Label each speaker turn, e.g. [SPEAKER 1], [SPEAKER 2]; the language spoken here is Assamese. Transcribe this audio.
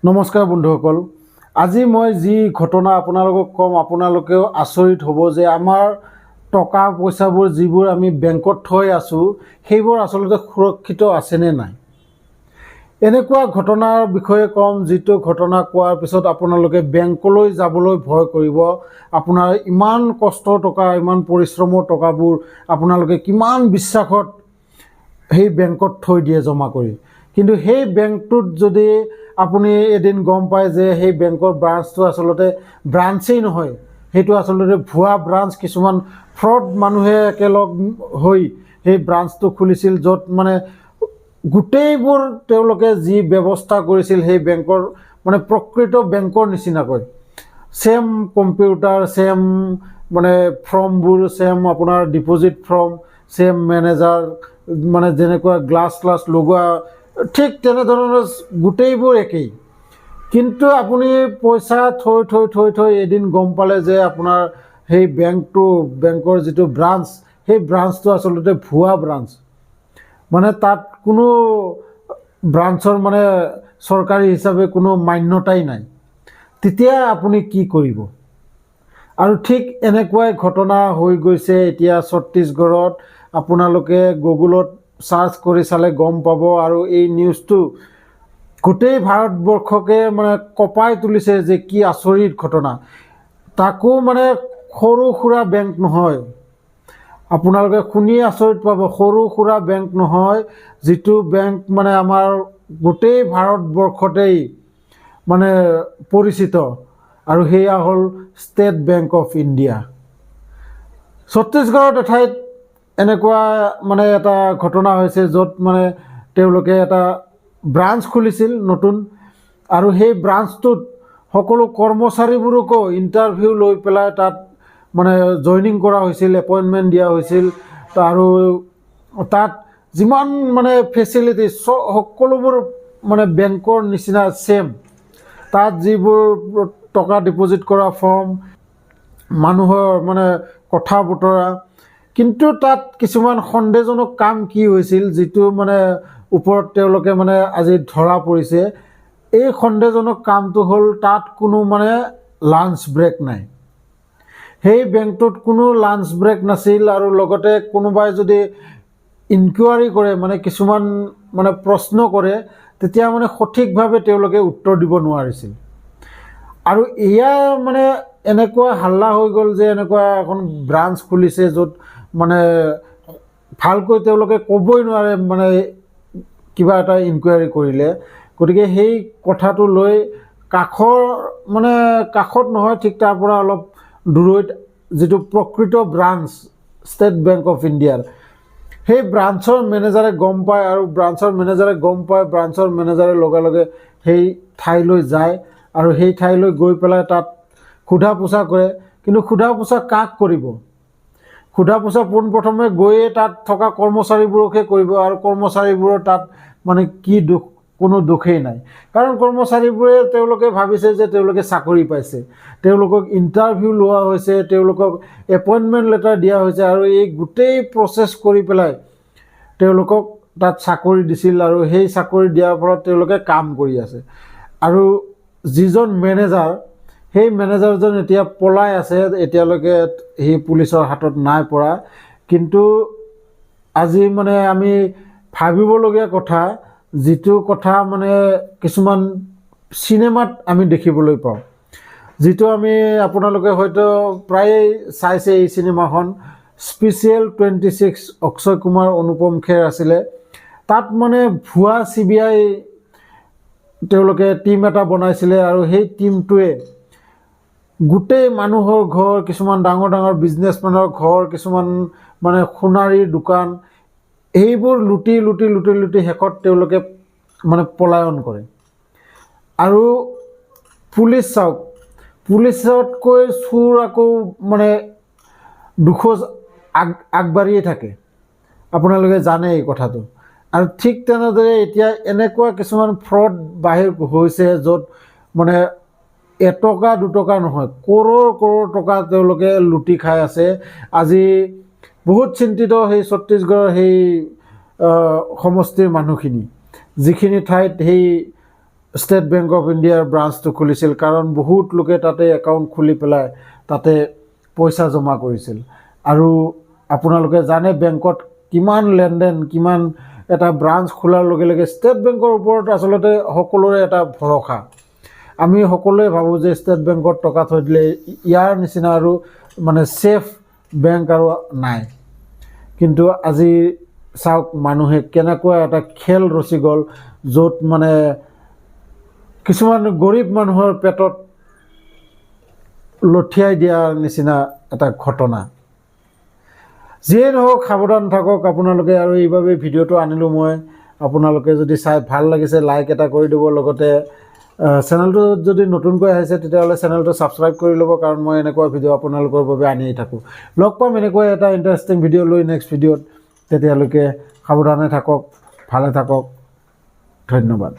[SPEAKER 1] নমস্কাৰ বন্ধুসকল, আজি মই যি ঘটনা আপোনালোকক কম আপোনালোকেও আচৰিত হ'ব যে আমাৰ টকা পইচাবোৰ যিবোৰ আমি বেংকত থৈ আছোঁ সেইবোৰ আচলতে সুৰক্ষিত আছেনে নাই। এনেকুৱা ঘটনাৰ বিষয়ে কম যিটো ঘটনা কোৱাৰ পিছত আপোনালোকে বেংকলৈ যাবলৈ ভয় কৰিব। আপোনাৰ ইমান কষ্টৰ টকা, ইমান পৰিশ্ৰমৰ টকাবোৰ আপোনালোকে কিমান বিশ্বাসত সেই বেংকত থৈ দিয়ে জমা কৰি, কিন্তু সেই বেংকটোত যদি আপুনি এদিন গম পায় যে সেই বেংকৰ ব্ৰাঞ্চটো আচলতে ব্ৰাঞ্চেই নহয়, সেইটো আচলতে ভুৱা ব্ৰাঞ্চ, কিছুমান ফ্ৰড মানুহে একেলগ হৈ সেই ব্ৰাঞ্চটো খুলিছিল, য'ত মানে গোটেইবোৰ তেওঁলোকে যি ব্যৱস্থা কৰিছিল সেই বেংকৰ মানে প্ৰকৃত বেংকৰ নিচিনাকৈ ছেম কম্পিউটাৰ, ছেম মানে ফৰ্মবোৰ, ছেম আপোনাৰ ডিপ'জিট ফৰ্ম, ছেম মেনেজাৰ, মানে যেনেকুৱা গ্লাছ লগোৱা ঠিক তেনেধৰণৰ গোটেইবোৰ একেই। কিন্তু আপুনি পইচা থৈ থৈ থৈ থৈ এদিন গম পালে যে আপোনাৰ সেই বেংকৰ যিটো ব্ৰাঞ্চ, সেই ব্ৰাঞ্চটো আচলতে ভুৱা ব্ৰাঞ্চ, মানে তাত কোনো ব্ৰাঞ্চৰ মানে চৰকাৰী হিচাপে কোনো মান্যতাই নাই। তেতিয়া আপুনি কি কৰিব? আৰু ঠিক এনেকুৱাই ঘটনা হৈ গৈছে এতিয়া ছত্তীশগড়ত। আপোনালোকে গুগলত চাৰ্চ কৰি চালে গম পাব, আৰু এই নিউজটো গোটেই ভাৰতবৰ্ষকে মানে কঁপাই তুলিছে যে কি আচৰিত ঘটনা। তাকো মানে সৰু সুৰা বেংক নহয়, আপোনালোকে শুনি আচৰিত পাব। সৰু সুৰা বেংক নহয়, যিটো বেংক মানে আমাৰ গোটেই ভাৰতবৰ্ষতেই মানে পৰিচিত, আৰু সেয়া হ'ল ষ্টেট বেংক অফ ইণ্ডিয়া। ছত্তীশগড়ত এঠাইত এনেকুৱা মানে এটা ঘটনা হৈছে য'ত মানে তেওঁলোকে এটা ব্ৰাঞ্চ খুলিছিল নতুন, আৰু সেই ব্ৰাঞ্চটোত সকলো কৰ্মচাৰীবোৰকো ইণ্টাৰভিউ লৈ পেলাই তাত মানে জইনিং কৰা হৈছিল, এপইণ্টমেণ্ট দিয়া হৈছিল, আৰু তাত যিমান মানে ফেচিলিটি সকলোবোৰ মানে বেংকৰ নিচিনা ছেম। তাত যিবোৰ টকা ডিপ'জিট কৰা ফৰ্ম, মানুহৰ মানে কথা বতৰা, কিন্তু তাত কিছুমান সন্দেহজনক কাম কি হৈছিল, যিটো মানে ওপৰত তেওঁলোকে মানে আজি ধৰা পৰিছে। এই সন্দেহজনক কামটো হ'ল তাত কোনো মানে লাঞ্চ ব্ৰেক নাই। সেই বেংকটোত কোনো লাঞ্চ ব্ৰেক নাছিল, আৰু লগতে কোনোবাই যদি ইনকুৱাৰী কৰে, মানে কিছুমান মানে প্ৰশ্ন কৰে, তেতিয়া মানে সঠিকভাৱে তেওঁলোকে উত্তৰ দিব নোৱাৰিছিল। আৰু এয়া মানে এনেকুৱা হাল্লা হৈ গ'ল যে এনেকুৱা এখন ব্ৰাঞ্চ খুলিছে য'ত মানে ভালকৈ তেওঁলোকে ক'বই নোৱাৰে মানে কিবা এটা ইনকুৱাৰী কৰিলে। গতিকে সেই কথাটো লৈ কাষত নহয়, ঠিক তাৰ পৰা অলপ দূৰৈত যিটো প্ৰকৃত ব্ৰাঞ্চ ষ্টেট বেংক অফ ইণ্ডিয়াৰ, সেই ব্ৰাঞ্চৰ মেনেজাৰে গম পায়, আৰু ব্ৰাঞ্চৰ মেনেজাৰে লগে লগে সেই ঠাইলৈ যায়, আৰু সেই ঠাইলৈ গৈ পেলাই তাত সোধা পোছা কৰে। কিন্তু সোধা পোছা কাক কৰিব? সোধা পোছা পোনপ্ৰথমে গৈয়ে তাত থকা কৰ্মচাৰীবোৰকহে কৰিব, আৰু কৰ্মচাৰীবোৰৰ তাত মানে কি দোষ? কোনো দোষেই নাই। কাৰণ কৰ্মচাৰীবোৰে তেওঁলোকে ভাবিছে যে তেওঁলোকে চাকৰি পাইছে, তেওঁলোকক ইণ্টাৰভিউ লোৱা হৈছে, তেওঁলোকক এপইণ্টমেণ্ট লেটাৰ দিয়া হৈছে, আৰু এই গোটেই প্ৰচেছ কৰি পেলাই তেওঁলোকক তাত চাকৰি দিছিল, আৰু সেই চাকৰি দিয়াৰ ফলত তেওঁলোকে কাম কৰি আছে। আৰু যিজন মেনেজাৰ, সেই মেনেজাৰজন এতিয়া পলাই আছে, এতিয়ালৈকে সি পুলিচৰ হাতত নাই পৰা। কিন্তু আজি মানে আমি ভাবিবলগীয়া কথা, যিটো কথা মানে কিছুমান চিনেমাত আমি দেখিবলৈ পাওঁ, যিটো আপোনালোকে হয়তো প্ৰায়েই চাইছে এই চিনেমাখন, স্পেচিয়েল 26, অক্ষয় কুমাৰ, অনুপম খেৰ আছিলে। তাত মানে ভুৱা CBI তেওঁলোকে টিম এটা বনাইছিলে, আৰু সেই টিমটোৱে গোটেই মানুহৰ ঘৰ, কিছুমান ডাঙৰ ডাঙৰ বিজনেছমেনৰ ঘৰ, কিছুমান মানে সোণাৰীৰ দোকান, এইবোৰ লুটি লুটি লুটি লুটি শেষত তেওঁলোকে মানে পলায়ন কৰে। আৰু পুলিচ চাওক, পুলিচতকৈ চোৰ আকৌ মানে দুখোজ আগবাঢ়িয়ে থাকে, আপোনালোকে জানে এই কথাটো। আৰু ঠিক তেনেদৰে এতিয়া এনেকুৱা কিছুমান ফ্ৰড বাহিৰ হৈছে, য'ত মানে এটকা দুটকা নহয়, কৰোৰ টকা তেওঁলোকে লুটি খাই আছে। আজি বহুত চিন্তিত সেই ছত্তীশগড়ৰ সেই সমষ্টিৰ মানুহখিনি, যিখিনি ঠাইত সেই ষ্টেট বেংক অফ ইণ্ডিয়াৰ ব্ৰাঞ্চটো খুলিছিল, কাৰণ বহুত লোকে তাতে একাউণ্ট খুলি পেলাই তাতে পইচা জমা কৰিছিল। আৰু আপোনালোকে জানে বেংকত কিমান লেনদেন, কিমান এটা ব্ৰাঞ্চ খোলাৰ লগে লগে ষ্টেট বেংকৰ ওপৰত আচলতে সকলোৰে এটা ভৰসা। আমি সকলোৱে ভাবোঁ যে ষ্টেট বেংকত টকা থৈ দিলে ইয়াৰ নিচিনা আৰু মানে ছেফ বেংক আৰু নাই। কিন্তু আজি চাওক মানুহে কেনেকুৱা এটা খেল ৰচি গ'ল, য'ত মানে কিছুমান গৰীব মানুহৰ পেটত লঠিয়াই দিয়াৰ নিচিনা এটা ঘটনা। যিয়ে নহওক সাৱধান থাকক আপোনালোকে। আৰু এইবাবে ভিডিঅ'টো আনিলোঁ মই। আপোনালোকে যদি চাই ভাল লাগিছে লাইক এটা কৰি দিব, লগতে চেনেলটো যদি নতুনকৈ আহিছে তেতিয়াহ'লে চেনেলটো ছাবস্ক্ৰাইব কৰি ল'ব, কাৰণ মই এনেকুৱা ভিডিঅ' আপোনালোকৰ বাবে আনিয়ে থাকোঁ। লগ পাম এনেকুৱা এটা ইণ্টাৰেষ্টিং ভিডিঅ' লৈ নেক্সট ভিডিঅ'ত। তেতিয়ালৈকে সাৱধানে থাকক, ভালে থাকক। ধন্যবাদ।